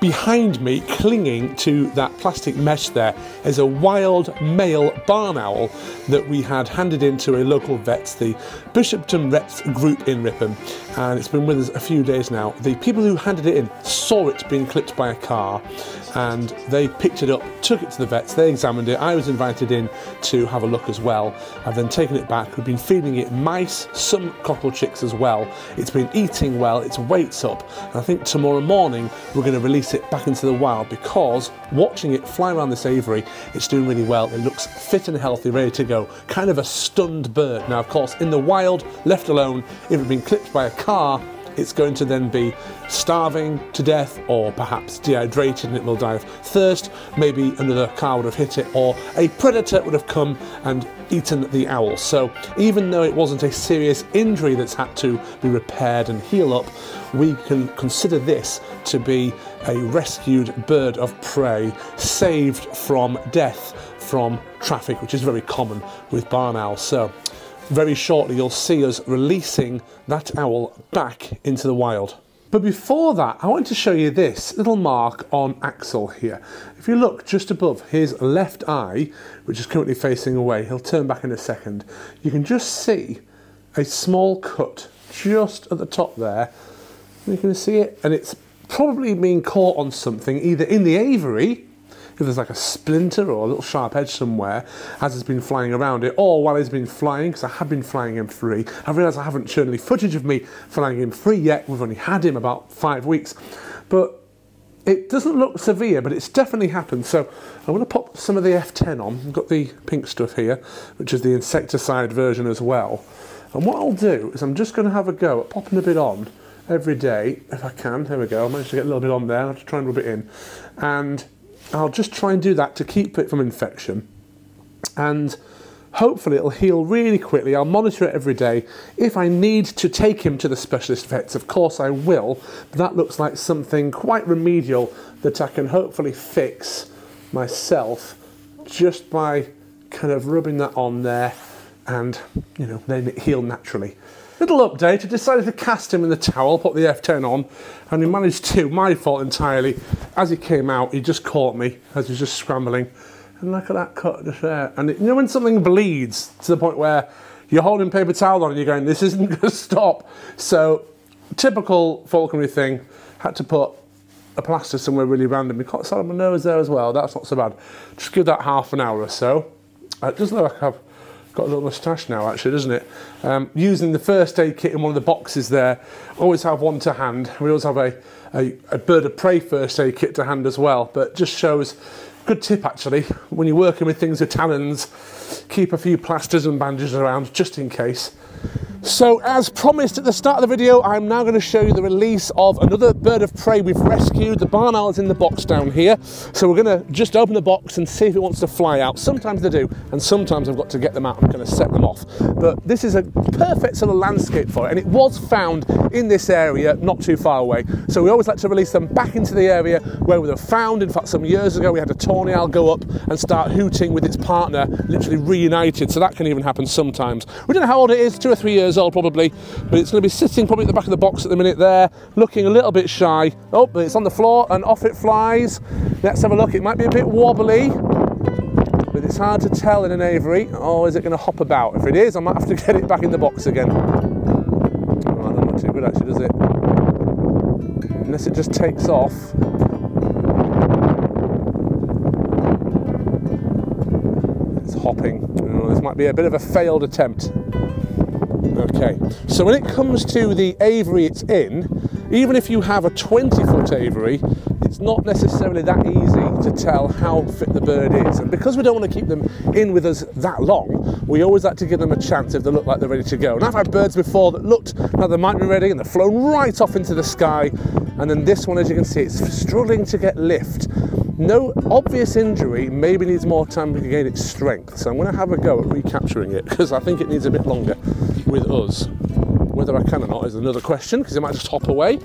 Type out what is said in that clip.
Behind me, clinging to that plastic mesh there, is a wild male barn owl that we had handed in to a local vet, the Bishopton Vets group in Ripon, and it's been with us a few days now. The people who handed it in saw it being clipped by a car, and they picked it up, took it to the vets, they examined it. I was invited in to have a look as well. I've then taken it back. We've been feeding it mice, some cockle chicks as well. It's been eating well, its weight's up, and I think tomorrow morning we're going to release it back into the wild, because watching it fly around this aviary, it's doing really well. It looks fit and healthy, ready to go. Kind of a stunned bird. Now, of course, in the wild, left alone, if it had been clipped by a car, it's going to then be starving to death, or perhaps dehydrated and it will die of thirst. Maybe another car would have hit it, or a predator would have come and eaten the owl. So even though it wasn't a serious injury that's had to be repaired and heal up, we can consider this to be a rescued bird of prey, saved from death from traffic, which is very common with barn owls. So very shortly you'll see us releasing that owl back into the wild. But before that, I want to show you this little mark on Axel here. If you look just above his left eye, which is currently facing away, he'll turn back in a second, you can just see a small cut just at the top there. You can see it, and it's probably been caught on something, either in the aviary, if there's like a splinter or a little sharp edge somewhere as it's been flying around it, or while it's been flying, because I have been flying him free. I've realised I haven't shown any footage of me flying him free yet. We've only had him about 5 weeks, but it doesn't look severe, but it's definitely happened. So I'm going to pop some of the F10 on. I've got the pink stuff here, which is the insecticide version as well. And what I'll do is I'm just going to have a go at popping a bit on every day, if I can. There we go, I managed to get a little bit on there. I'll have to try and rub it in. And I'll just try and do that to keep it from infection, and hopefully it'll heal really quickly. I'll monitor it every day. If I need to take him to the specialist vets, of course I will, but that looks like something quite remedial that I can hopefully fix myself just by kind of rubbing that on there, and you know, then it heal naturally. Little update, I decided to cast him in the towel, put the F10 on, and he managed to, my fault entirely, as he came out, he just caught me as he was just scrambling. And look at that cut just there. And you know when something bleeds to the point where you're holding paper towel on and you're going, this isn't going to stop. So, typical falconry thing, had to put a plaster somewhere really random. He caught some on my nose there as well, that's not so bad. Just give that half an hour or so. It does look like I've got a little moustache now, actually, doesn't it? Using the first aid kit in one of the boxes there. Always have one to hand. We always have a bird of prey first aid kit to hand as well, but just shows, good tip actually, when you're working with things with talons, keep a few plasters and bandages around just in case. So as promised at the start of the video, I'm now going to show you the release of another bird of prey we've rescued. The barn owl's in the box down here. So we're going to just open the box and see if it wants to fly out. Sometimes they do, and sometimes I've got to get them out. I'm going to set them off. But this is a perfect sort of landscape for it, and it was found in this area not too far away. So we always like to release them back into the area where they were found. In fact, some years ago we had a tawny owl go up and start hooting with its partner, literally reunited. So that can even happen sometimes. We don't know how old it is, 2 or 3 years old probably, but it's going to be sitting probably at the back of the box at the minute there, looking a little bit shy. Oh, but it's on the floor and off it flies. Let's have a look. It might be a bit wobbly, but it's hard to tell in an aviary. Oh, is it going to hop about? If it is, I might have to get it back in the box again. Oh, that's not too good actually, does it? Unless it just takes off. It's hopping. Oh, this might be a bit of a failed attempt. Okay, so when it comes to the aviary it's in, even if you have a 20-foot aviary, it's not necessarily that easy to tell how fit the bird is. And because we don't want to keep them in with us that long, we always like to give them a chance if they look like they're ready to go. And I've had birds before that looked like they might be ready and they've flown right off into the sky. And then this one, as you can see, it's struggling to get lift. No obvious injury, maybe needs more time to gain its strength. So I'm going to have a go at recapturing it because I think it needs a bit longer with us. Whether I can or not is another question, because it might just hop away.